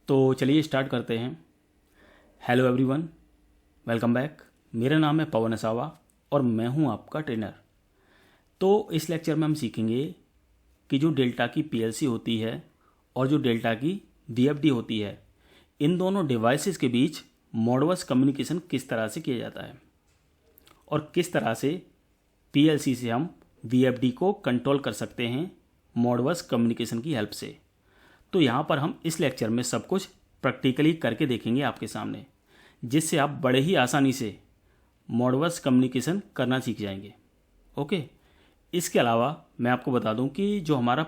तो चलिए स्टार्ट करते हैं। Hello everyone, welcome back. मेरा नाम है पवन असावा और मैं हूं आपका ट्रेनर। तो इस लेक्चर में हम सीखेंगे कि जो डेल्टा की पीएलसी होती है और जो डेल्टा की वीएफडी होती है, इन दोनों डिवाइसेस के बीच मॉडबस कम्युनिकेशन किस तरह से किया जाता है और किस तरह से पीएलसी से हम वीएफडी को कंट्रोल कर सकते हैं मॉडबस कम्युनिकेशन की हेल्प से। तो यहाँ पर हम इस लेक्चर में सब कुछ प्रैक्टिकली करके देखेंगे आपके सामने, जिससे आप बड़े ही आसानी से मॉडबस कम्युनिकेशन करना सीख जाएंगे। ओके, इसके अलावा मैं आपको बता दूं कि जो हमारा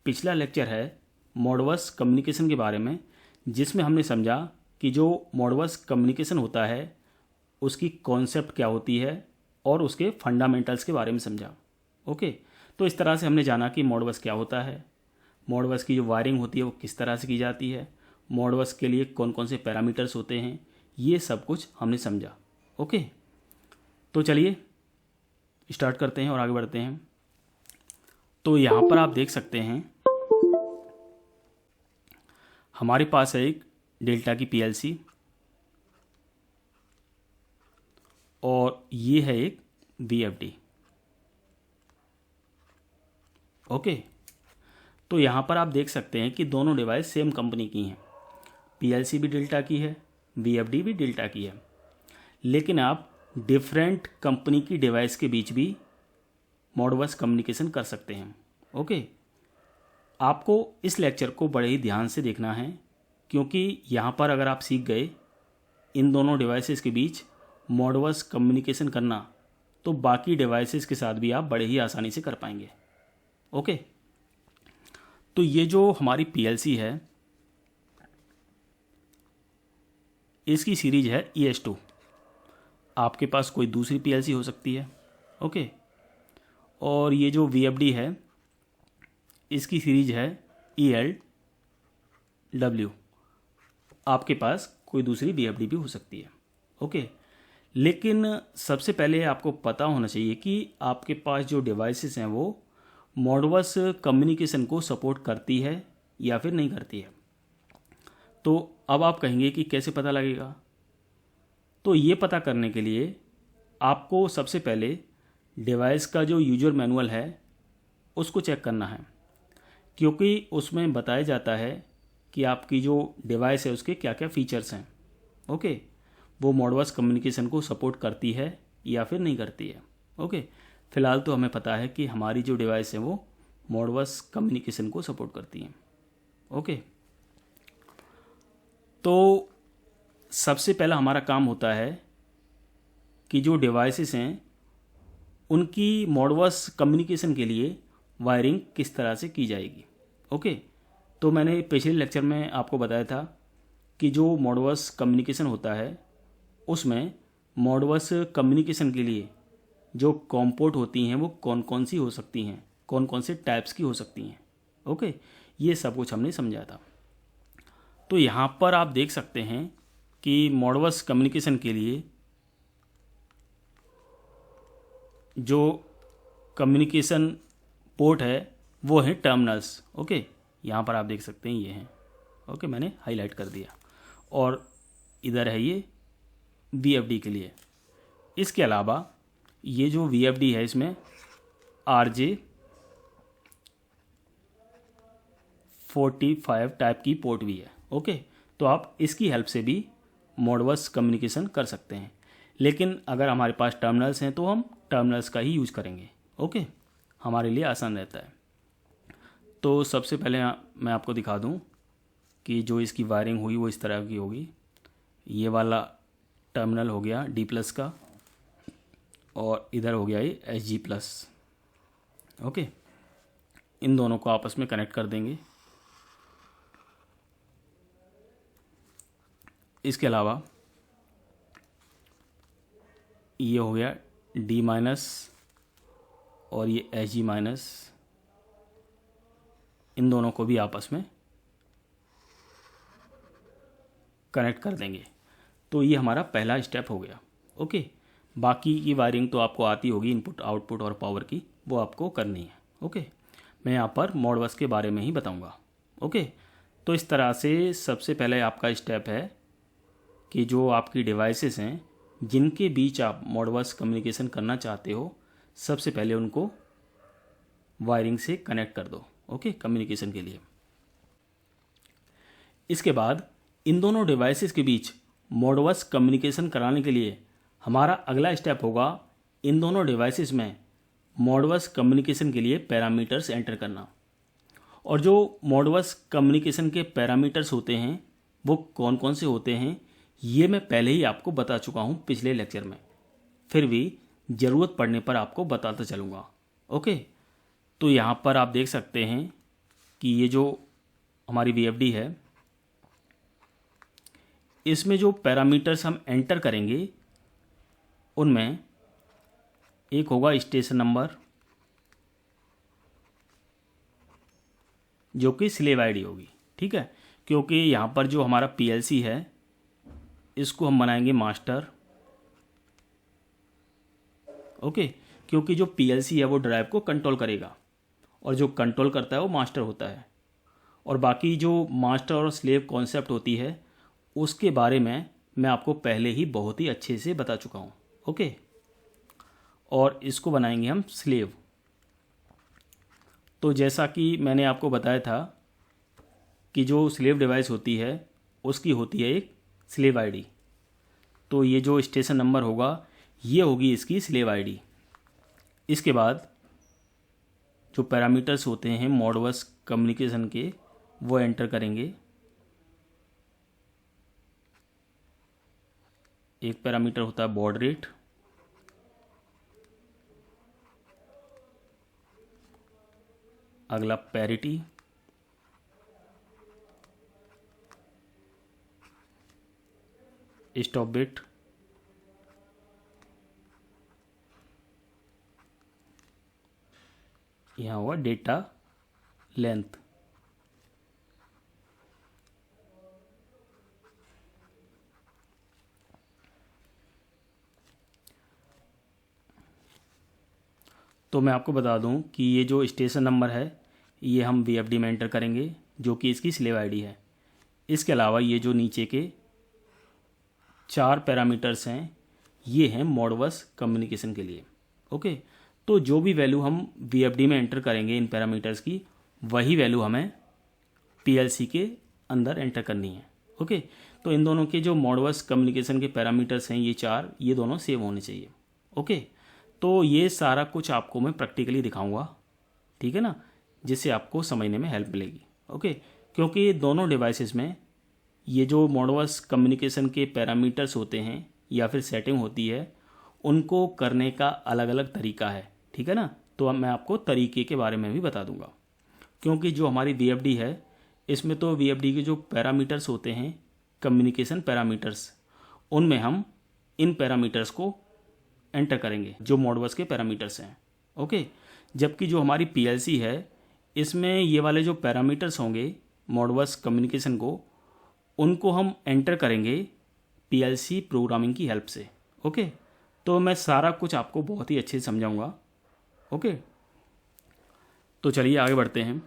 पिछला लेक्चर है मॉडबस कम्युनिकेशन के बारे में, जिसमें हमने समझा कि जो मॉडबस कम्युनिकेशन होता है उसकी कॉन्सेप्ट क्या होती है और उसके फंडामेंटल्स के बारे में समझा। ओके, तो इस तरह से हमने जाना कि मॉडबस क्या होता है, मॉडबस की जो वायरिंग होती है वो किस तरह से की जाती है, मॉडबस के लिए कौन कौन से पैरामीटर्स होते हैं, ये सब कुछ हमने समझा। ओके, तो चलिए स्टार्ट करते हैं और आगे बढ़ते हैं। तो यहाँ पर आप देख सकते हैं हमारे पास है एक डेल्टा की पीएलसी और ये है एक वीएफडी। ओके, तो यहाँ पर आप देख सकते हैं कि दोनों डिवाइस सेम कंपनी की हैं। पीएलसी भी डेल्टा की है, वीएफडी भी डेल्टा की है, लेकिन आप डिफरेंट कंपनी की डिवाइस के बीच भी मॉडबस कम्युनिकेशन कर सकते हैं। ओके, आपको इस लेक्चर को बड़े ही ध्यान से देखना है, क्योंकि यहाँ पर अगर आप सीख गए इन दोनों डिवाइसेस के बीच मॉडबस कम्युनिकेशन करना, तो बाकी डिवाइसेस के साथ भी आप बड़े ही आसानी से कर पाएंगे। ओके, तो ये जो हमारी पीएलसी है इसकी सीरीज है ES2। आपके पास कोई दूसरी पीएलसी हो सकती है। ओके, और ये जो वीएफडी है इसकी सीरीज है ELW। आपके पास कोई दूसरी वीएफडी भी हो सकती है। ओके, लेकिन सबसे पहले आपको पता होना चाहिए कि आपके पास जो डिवाइसेस हैं वो मॉडबस कम्युनिकेशन को सपोर्ट करती है या फिर नहीं करती है। तो अब आप कहेंगे कि कैसे पता लगेगा? तो ये पता करने के लिए आपको सबसे पहले डिवाइस का जो यूजर मैनुअल है उसको चेक करना है, क्योंकि उसमें बताया जाता है कि आपकी जो डिवाइस है उसके क्या क्या फीचर्स हैं। ओके, वो मॉडबस कम्युनिकेशन को सपोर्ट करती है या फिर नहीं करती है। ओके, फ़िलहाल तो हमें पता है कि हमारी जो डिवाइस है वो मॉडबस कम्युनिकेशन को सपोर्ट करती हैं। ओके, तो सबसे पहला हमारा काम होता है कि जो डिवाइसेस हैं उनकी मॉडबस कम्युनिकेशन के लिए वायरिंग किस तरह से की जाएगी। ओके, तो मैंने पिछले लेक्चर में आपको बताया था कि जो मॉडबस कम्युनिकेशन होता है उसमें मॉडबस कम्युनिकेशन के लिए जो कॉम पोर्ट होती हैं वो कौन कौन सी हो सकती हैं, कौन कौन से टाइप्स की हो सकती हैं। ओके, ये सब कुछ हमने समझा था। तो यहाँ पर आप देख सकते हैं कि मॉडबस कम्युनिकेशन के लिए जो कम्युनिकेशन पोर्ट है वो है टर्मिनल्स। ओके, यहाँ पर आप देख सकते हैं ये हैं। ओके, मैंने हाईलाइट कर दिया। और इधर है ये वीएफडी के लिए। इसके अलावा ये जो वीएफडी है इसमें RJ45 टाइप की पोर्ट भी है। ओके, तो आप इसकी हेल्प से भी मॉडबस कम्युनिकेशन कर सकते हैं, लेकिन अगर हमारे पास टर्मिनल्स हैं तो हम टर्मिनल्स का ही यूज़ करेंगे। ओके, हमारे लिए आसान रहता है। तो सबसे पहले मैं आपको दिखा दूं कि जो इसकी वायरिंग हुई वो इस तरह की होगी। ये वाला टर्मिनल हो गया D+ का और इधर हो गया ये SG+। ओके, इन दोनों को आपस में कनेक्ट कर देंगे। इसके अलावा ये हो गया D- और ये SG-। इन दोनों को भी आपस में कनेक्ट कर देंगे। तो ये हमारा पहला स्टेप हो गया। ओके, बाकी की वायरिंग तो आपको आती होगी, इनपुट आउटपुट और पावर की, वो आपको करनी है। ओके, मैं यहाँ पर मॉडबस के बारे में ही बताऊँगा। ओके, तो इस तरह से सबसे पहले आपका स्टेप है कि जो आपकी डिवाइसेस हैं जिनके बीच आप मॉडबस कम्युनिकेशन करना चाहते हो, सबसे पहले उनको वायरिंग से कनेक्ट कर दो, ओके, कम्युनिकेशन के लिए। इसके बाद इन दोनों डिवाइसेस के बीच मॉडबस कम्युनिकेशन कराने के लिए हमारा अगला स्टेप होगा इन दोनों डिवाइसेस में मॉडबस कम्युनिकेशन के लिए पैरामीटर्स एंटर करना। और जो मॉडबस कम्युनिकेशन के पैरामीटर्स होते हैं वो कौन कौन से होते हैं ये मैं पहले ही आपको बता चुका हूँ पिछले लेक्चर में, फिर भी ज़रूरत पड़ने पर आपको बताता चलूँगा, ओके। तो यहाँ पर आप देख सकते हैं कि ये जो हमारी VFD है इसमें जो पैरामीटर्स हम एंटर करेंगे उनमें एक होगा स्टेशन नंबर जो कि स्लेव आईडी होगी, ठीक है, क्योंकि यहाँ पर जो हमारा PLC है इसको हम बनाएंगे मास्टर, ओके, क्योंकि जो PLC है वो ड्राइव को कंट्रोल करेगा और जो कंट्रोल करता है वो मास्टर होता है। और बाकी जो मास्टर और स्लेव कॉन्सेप्ट होती है उसके बारे में मैं आपको पहले ही बहुत ही अच्छे से बता चुका हूँ, ओके। और इसको बनाएंगे हम स्लेव। तो जैसा कि मैंने आपको बताया था कि जो स्लेव डिवाइस होती है उसकी होती है एक स्लेव आईडी। तो ये जो स्टेशन नंबर होगा ये होगी इसकी स्लेव आईडी। इसके बाद जो पैरामीटर्स होते हैं मॉडबस कम्युनिकेशन के वो एंटर करेंगे। एक पैरामीटर होता है बॉड रेट, अगला पैरिटी, स्टॉप बिट, यहाँ हुआ डेटा लेंथ। तो मैं आपको बता दूं कि ये जो स्टेशन नंबर है ये हम VFD में एंटर करेंगे जो कि इसकी स्लेव आईडी है। इसके अलावा ये जो नीचे के 4 पैरामीटर्स हैं ये हैं मॉडबस कम्युनिकेशन के लिए, ओके। तो जो भी वैल्यू हम VFD में एंटर करेंगे इन पैरामीटर्स की वही वैल्यू हमें PLC के अंदर एंटर करनी है, ओके। तो इन दोनों के जो मॉडबस कम्युनिकेशन के पैरामीटर्स हैं ये 4, ये दोनों सेव होने चाहिए, ओके। तो ये सारा कुछ आपको मैं प्रैक्टिकली दिखाऊंगा, ठीक है ना, जिससे आपको समझने में हेल्प मिलेगी, ओके। क्योंकि दोनों डिवाइसेस में ये जो मॉडबस कम्युनिकेशन के पैरामीटर्स होते हैं या फिर सेटिंग होती है उनको करने का अलग अलग तरीका है, ठीक है ना। तो अब मैं आपको तरीके के बारे में भी बता दूंगा, क्योंकि जो हमारी VFD है इसमें तो VFD के जो पैरामीटर्स होते हैं कम्युनिकेशन पैरामीटर्स उनमें हम इन पैरामीटर्स को एंटर करेंगे जो मॉडबस के पैरामीटर्स हैं, ओके। जबकि जो हमारी PLC है इसमें ये वाले जो पैरामीटर्स होंगे मॉडबस कम्युनिकेशन को उनको हम एंटर करेंगे PLC प्रोग्रामिंग की हेल्प से, ओके। तो मैं सारा कुछ आपको बहुत ही अच्छे से समझाऊंगा, ओके। तो चलिए आगे बढ़ते हैं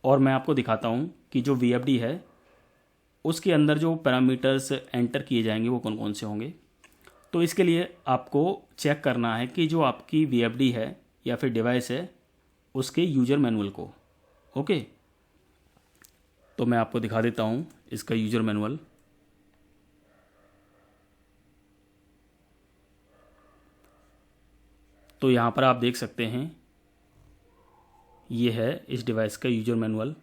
और मैं आपको दिखाता हूँ कि जो VFD है उसके अंदर जो पैरामीटर्स एंटर किए जाएंगे वो कौन कौन से होंगे। तो इसके लिए आपको चेक करना है कि जो आपकी VFD है या फिर डिवाइस है उसके यूज़र मैनुअल को, ओके। तो मैं आपको दिखा देता हूँ इसका यूज़र मैनुअल। तो यहाँ पर आप देख सकते हैं ये है इस डिवाइस का यूज़र मैनुअल।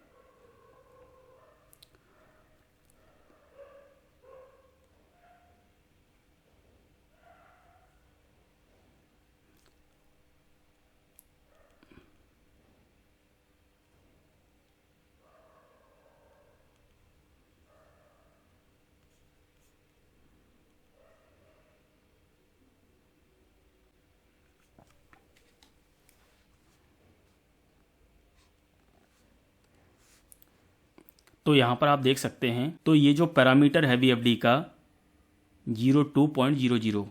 तो यहाँ पर आप देख सकते हैं तो ये जो पैरामीटर है VFD का 02.00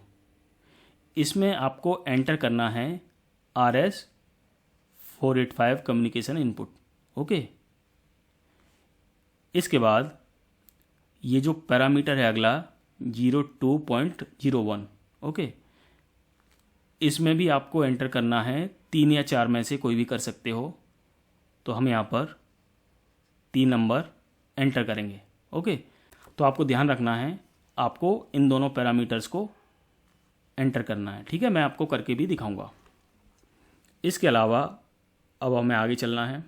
इसमें आपको एंटर करना है RS485 कम्युनिकेशन इनपुट, ओके। इसके बाद ये जो पैरामीटर है अगला 02.01, ओके, इसमें भी आपको एंटर करना है। 3 या 4 में से कोई भी कर सकते हो। तो हम यहाँ पर 3 नंबर एंटर करेंगे, ओके। तो आपको ध्यान रखना है, आपको इन दोनों पैरामीटर्स को एंटर करना है, ठीक है। मैं आपको करके भी दिखाऊंगा। इसके अलावा अब हमें आगे चलना है।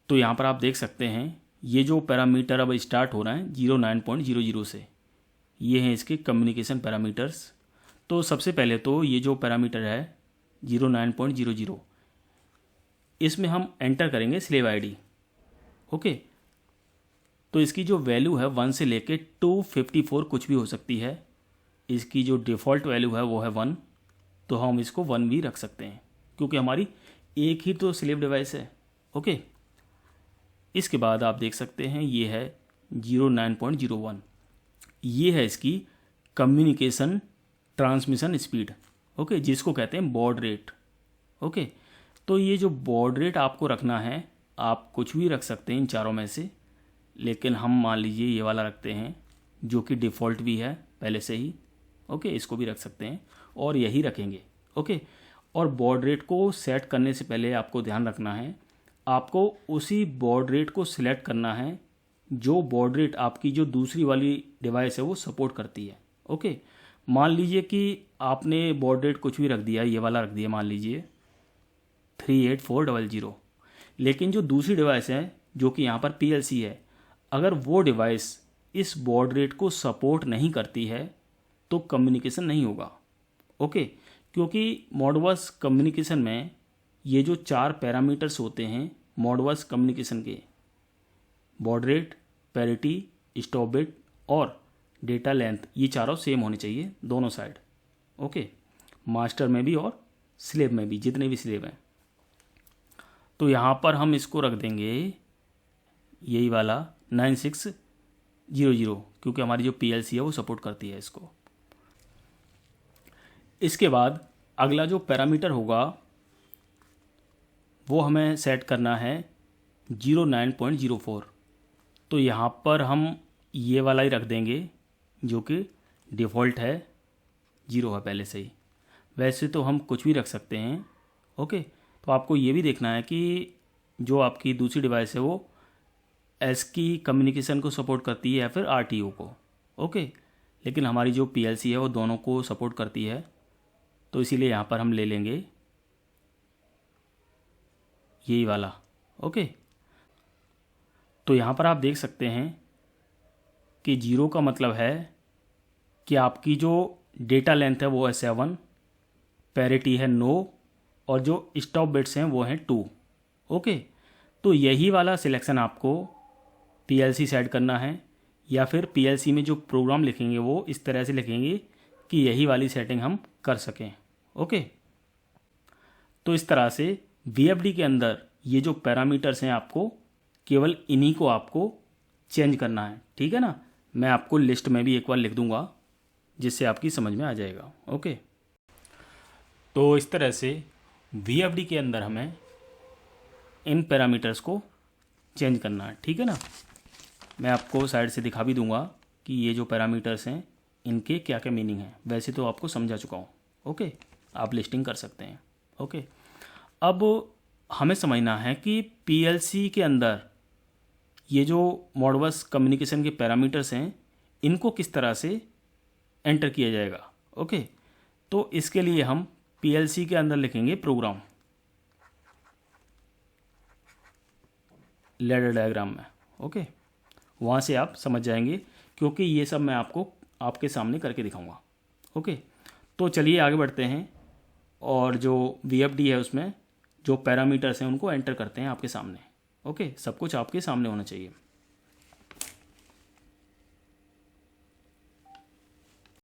तो यहाँ पर आप देख सकते हैं ये जो पैरामीटर अब स्टार्ट हो रहा है 09.00 से, ये हैं इसके कम्युनिकेशन पैरामीटर्स। तो सबसे पहले तो ये जो पैरामीटर है 09.00, इसमें हम एंटर करेंगे स्लेव आईडी, ओके। तो इसकी जो वैल्यू है 1 से लेके 254 कुछ भी हो सकती है। इसकी जो डिफ़ॉल्ट वैल्यू है वो है 1, तो हम इसको 1 भी रख सकते हैं क्योंकि हमारी एक ही तो स्लेव डिवाइस है, ओके। इसके बाद आप देख सकते हैं ये है 09.01, ये है इसकी कम्युनिकेशन ट्रांसमिशन स्पीड, ओके, जिसको कहते हैं बॉड रेट, ओके। तो ये जो बॉड रेट आपको रखना है, आप कुछ भी रख सकते हैं इन चारों में से, लेकिन हम मान लीजिए ये वाला रखते हैं जो कि डिफ़ॉल्ट भी है पहले से ही, ओके। इसको भी रख सकते हैं और यही रखेंगे, ओके। और बॉड रेट को सेट करने से पहले आपको ध्यान रखना है, आपको उसी बॉड रेट को सिलेक्ट करना है जो बॉड रेट आपकी जो दूसरी वाली डिवाइस है वो सपोर्ट करती है, ओके। मान लीजिए कि आपने बॉड रेट कुछ भी रख दिया, ये वाला रख दिया मान लीजिए 38400, लेकिन जो दूसरी डिवाइस है जो कि यहाँ पर PLC है, अगर वो डिवाइस इस बॉड रेट को सपोर्ट नहीं करती है तो कम्युनिकेशन नहीं होगा, ओके। क्योंकि मॉडबस कम्युनिकेशन में ये जो 4 पैरामीटर्स होते हैं मॉडबस कम्युनिकेशन के, baud rate, parity, stop bit और डेटा लेंथ, ये चारों सेम होने चाहिए दोनों साइड, ओके। मास्टर में भी और स्लेव में भी, जितने भी स्लेव हैं। तो यहाँ पर हम इसको रख देंगे यही वाला 9600, क्योंकि हमारी जो PLC है वो सपोर्ट करती है इसको। इसके बाद अगला जो पैरामीटर होगा वो हमें सेट करना है 09.04। तो यहाँ पर हम ये वाला ही रख देंगे जो कि डिफ़ॉल्ट है, 0 है पहले से ही। वैसे तो हम कुछ भी रख सकते हैं, ओके। तो आपको ये भी देखना है कि जो आपकी दूसरी डिवाइस है वो ASCII कम्युनिकेशन को सपोर्ट करती है या फिर RTO को, ओके। लेकिन हमारी जो PLC है वो दोनों को सपोर्ट करती है, तो इसीलिए यहाँ पर हम ले लेंगे यही वाला, ओके। तो यहाँ पर आप देख सकते हैं कि 0 का मतलब है कि आपकी जो डेटा लेंथ है वो है 7, पैरिटी है 9 और जो स्टॉप बिट्स हैं वो हैं 2, ओके। तो यही वाला सिलेक्शन आपको PLC सेट करना है, या फिर PLC में जो प्रोग्राम लिखेंगे वो इस तरह से लिखेंगे कि यही वाली सेटिंग हम कर सकें, ओके। तो इस तरह से VFD के अंदर ये जो पैरामीटर्स हैं आपको केवल इन्हीं को आपको चेंज करना है, ठीक है ना। मैं आपको लिस्ट में भी एक बार लिख दूंगा जिससे आपकी समझ में आ जाएगा, ओके। तो इस तरह से VFD के अंदर हमें इन पैरामीटर्स को चेंज करना है, ठीक है ना। मैं आपको साइड से दिखा भी दूंगा कि ये जो पैरामीटर्स हैं इनके क्या क्या मीनिंग है। वैसे तो आपको समझा चुका हूँ, ओके। आप लिस्टिंग कर सकते हैं, ओके। अब हमें समझना है कि PLC के अंदर ये जो मॉडबस कम्युनिकेशन के पैरामीटर्स हैं इनको किस तरह से एंटर किया जाएगा, ओके। तो इसके लिए हम PLC के अंदर लिखेंगे प्रोग्राम लैडर डायग्राम में, ओके। वहाँ से आप समझ जाएंगे क्योंकि ये सब मैं आपको आपके सामने करके दिखाऊंगा, ओके। तो चलिए आगे बढ़ते हैं और जो VFD है उसमें जो पैरामीटर्स हैं उनको एंटर करते हैं आपके सामने, ओके। सब कुछ आपके सामने होना चाहिए।